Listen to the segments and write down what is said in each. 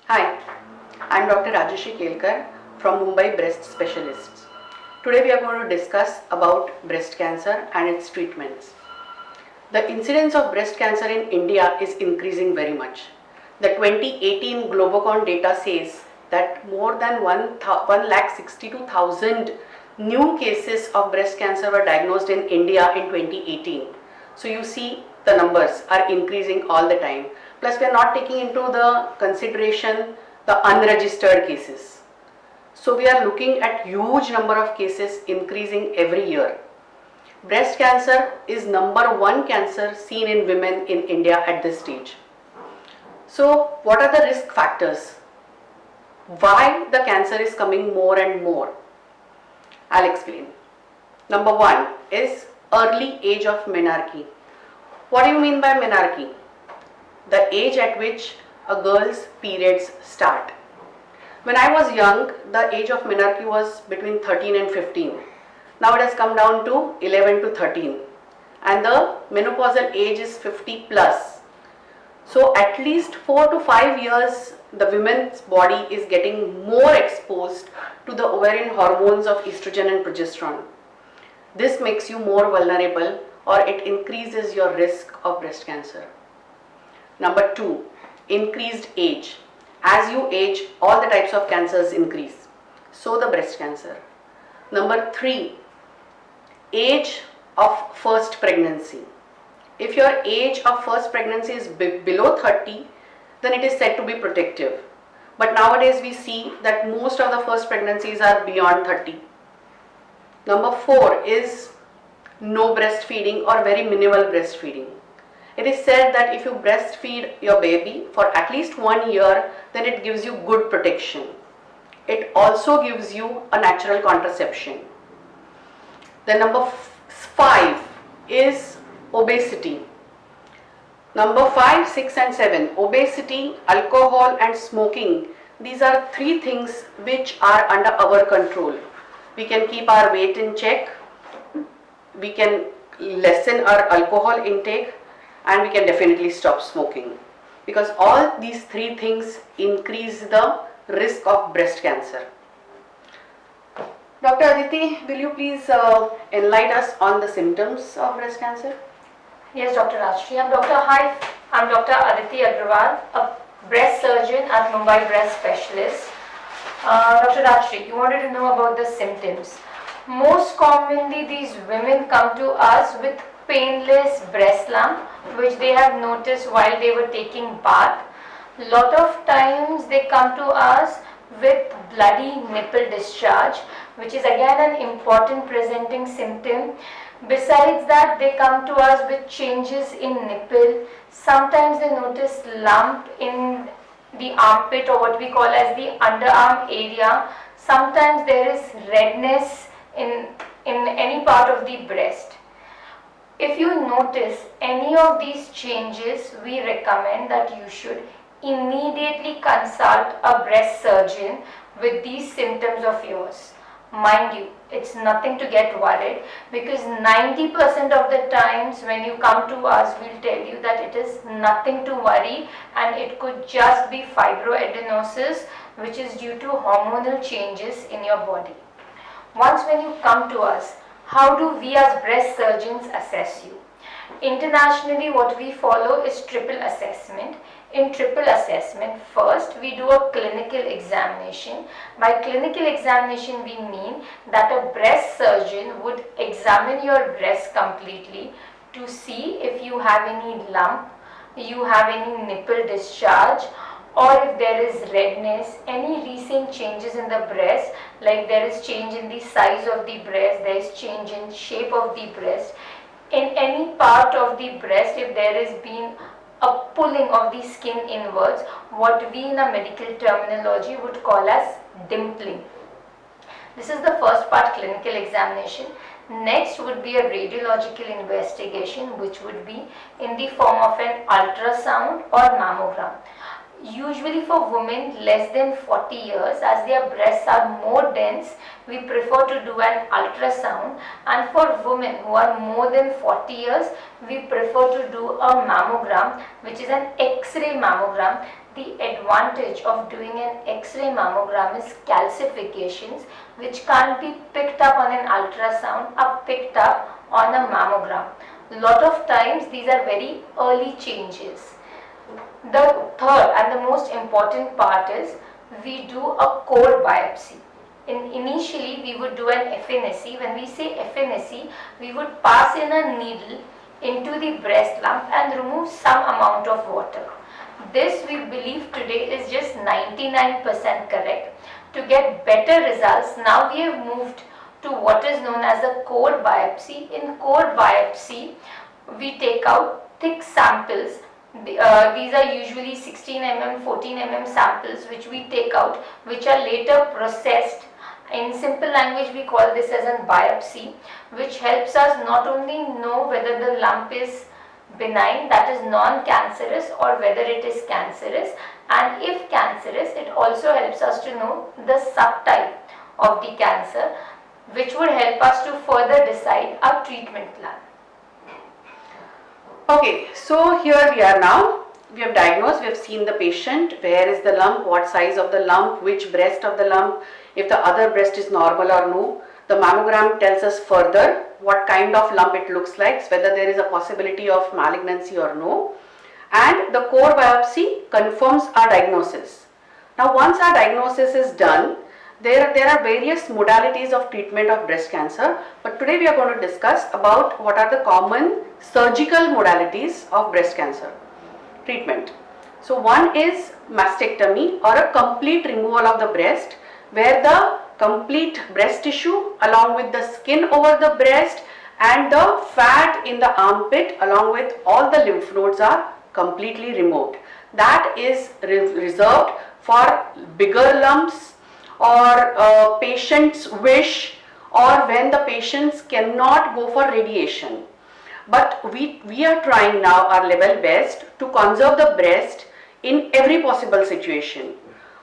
Hi, I'm Dr. Rajeshri Kelkar from Mumbai Breast Specialists. Today we are going to discuss about breast cancer and its treatments. The incidence of breast cancer in India is increasing very much. The 2018 Globocon data says that more than 1,62,000 new cases of breast cancer were diagnosed in India in 2018. So you see the numbers are increasing all the time. Plus we are not taking into the consideration the unregistered cases. So we are looking at huge number of cases increasing every year. Breast cancer is number one cancer seen in women in India at this stage. So what are the risk factors? Why the cancer is coming more and more? I'll explain. Number one is early age of menarche. What do you mean by menarche? The age at which a girl's periods start. When I was young, the age of menarche was between 13 and 15. Now it has come down to 11 to 13 and the menopausal age is 50 plus. So at least 4 to 5 years the women's body is getting more exposed to the ovarian hormones of estrogen and progesterone. This makes you more vulnerable or it increases your risk of breast cancer. Number 2, increased age. As you age, all the types of cancers increase. So the breast cancer. Number 3, age of first pregnancy. If your age of first pregnancy is below 30, then it is said to be protective. But nowadays we see that most of the first pregnancies are beyond 30. Number 4 is no breastfeeding or very minimal breastfeeding. It is said that if you breastfeed your baby for at least 1 year, then it gives you good protection. It also gives you a natural contraception. Then number 5 is obesity. Number 5, 6 and 7, obesity, alcohol and smoking. These are 3 things which are under our control. We can keep our weight in check, we can lessen our alcohol intake and we can definitely stop smoking. Because all these 3 things increase the risk of breast cancer. Dr. Aditi, will you please enlighten us on the symptoms of breast cancer? Yes, Dr. Rajshri. I'm Dr. Aditi Agrawal, a breast surgeon at Mumbai Breast Specialists. Dr. Rajshri, you wanted to know about the symptoms. Most commonly, these women come to us with painless breast lump, which they have noticed while they were taking bath. Lot of times they come to us with bloody nipple discharge, which is again an important presenting symptom. Besides that, they come to us with changes in nipple. Sometimes they notice lump in the armpit or what we call as the underarm area. Sometimes there is redness in any part of the breast. If you notice any of these changes, we recommend that you should immediately consult a breast surgeon with these symptoms of yours. Mind you, it's nothing to get worried because 90% of the times when you come to us, we'll tell you that it is nothing to worry and it could just be fibroadenosis, which is due to hormonal changes in your body. Once when you come to us, how do we as breast surgeons assess you? Internationally, what we follow is triple assessment. In triple assessment, first we do a clinical examination. By clinical examination, we mean that a breast surgeon would examine your breast completely to see if you have any lump, you have any nipple discharge, or if there is redness, any recent changes in the breast, like there is change in the size of the breast, there is change in shape of the breast. In any part of the breast, if there has been a pulling of the skin inwards, what we in a medical terminology would call as dimpling. This is the first part, clinical examination. Next would be a radiological investigation, which would be in the form of an ultrasound or mammogram. Usually for women less than 40 years, as their breasts are more dense, we prefer to do an ultrasound, and for women who are more than 40 years, we prefer to do a mammogram, which is an X-ray mammogram. the advantage of doing an X-ray mammogram is calcifications which can't be picked up on an ultrasound are picked up on a mammogram. Lot of times these are very early changes. The third and the most important part is we do a core biopsy. Initially we would do an FNSE. When we say FNSE, we would pass in a needle into the breast lump and remove some amount of water. This we believe today is just 99% correct. To get better results, now we have moved to what is known as a core biopsy. In core biopsy, we take out thick samples. These are usually 16 mm, 14 mm samples which we take out, which are later processed. In simple language, we call this as a biopsy, which helps us not only know whether the lump is benign, that is non-cancerous, or whether it is cancerous, and if cancerous, it also helps us to know the subtype of the cancer, which would help us to further decide our treatment plan. Okay, so here we are now. We have diagnosed, we have seen the patient, where is the lump, what size of the lump, which breast of the lump, if the other breast is normal or no. The mammogram tells us further what kind of lump it looks like, whether there is a possibility of malignancy or no. And the core biopsy confirms our diagnosis. Now once our diagnosis is done, there are various modalities of treatment of breast cancer, but today we are going to discuss about what are the common surgical modalities of breast cancer treatment. So one is mastectomy, or a complete removal of the breast, where the complete breast tissue along with the skin over the breast and the fat in the armpit along with all the lymph nodes are completely removed. That is reserved for bigger lumps, or patient's wish, or when the patients cannot go for radiation. But we are trying now our level best to conserve the breast in every possible situation.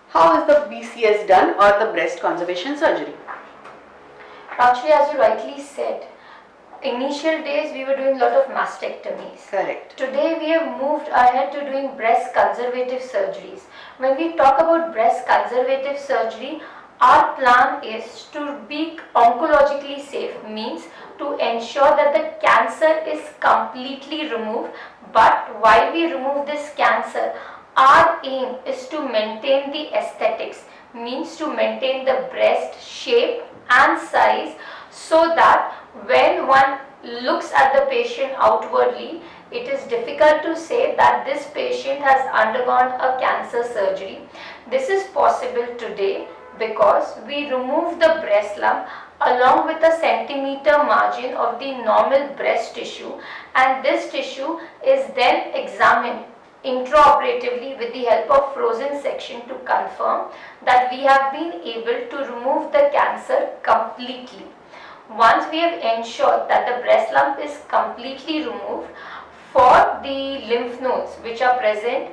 How is the BCS done, or the breast conservation surgery? Actually, as you rightly said, initial days we were doing a lot of mastectomies. Correct. Today we have moved ahead to doing breast conservative surgeries. When we talk about breast conservative surgery, our plan is to be oncologically safe, means to ensure that the cancer is completely removed. But while we remove this cancer, our aim is to maintain the aesthetics, means to maintain the breast shape and size, so that when one looks at the patient outwardly, it is difficult to say that this patient has undergone a cancer surgery. This is possible today because we remove the breast lump along with a centimeter margin of the normal breast tissue, and this tissue is then examined intraoperatively with the help of frozen section to confirm that we have been able to remove the cancer completely. Once we have ensured that the breast lump is completely removed, for the lymph nodes which are present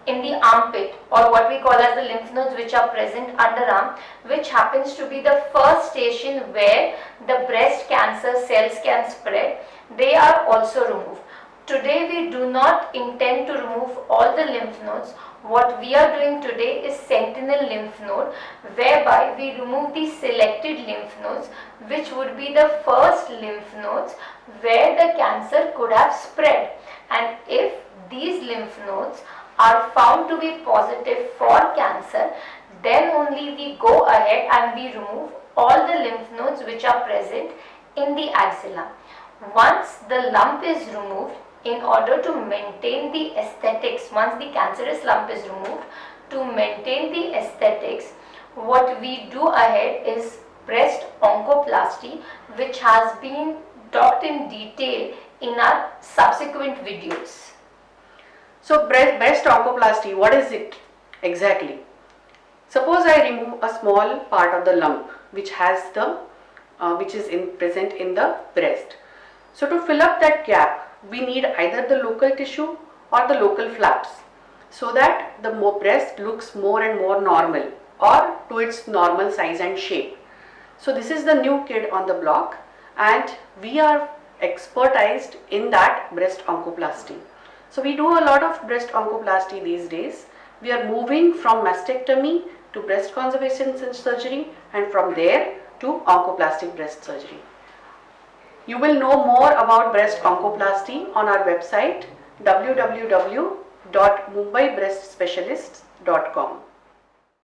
in the armpit, or what we call as the lymph nodes which are present underarm, which happens to be the first station where the breast cancer cells can spread, they are also removed. Today we do not intend to remove all the lymph nodes. What we are doing today is sentinel lymph node, whereby we remove the selected lymph nodes, which would be the first lymph nodes where the cancer could have spread. And if these lymph nodes are found to be positive for cancer, then only we go ahead and we remove all the lymph nodes which are present in the axilla. Once the lump is removed, in order to maintain the aesthetics, once the cancerous lump is removed, to maintain the aesthetics, what we do ahead is breast oncoplasty, which has been talked in detail in our subsequent videos. So breast oncoplasty, what is it exactly? Suppose I remove a small part of the lump which has the which is present in the breast. So to fill up that gap, we need either the local tissue or the local flaps, so that the breast looks more and more normal, or to its normal size and shape. So this is the new kid on the block, and we are expertised in that breast oncoplasty. So we do a lot of breast oncoplasty these days. We are moving from mastectomy to breast conservation surgery, and from there to oncoplastic breast surgery. You will know more about breast oncoplasty on our website www.mumbaibreastspecialists.com.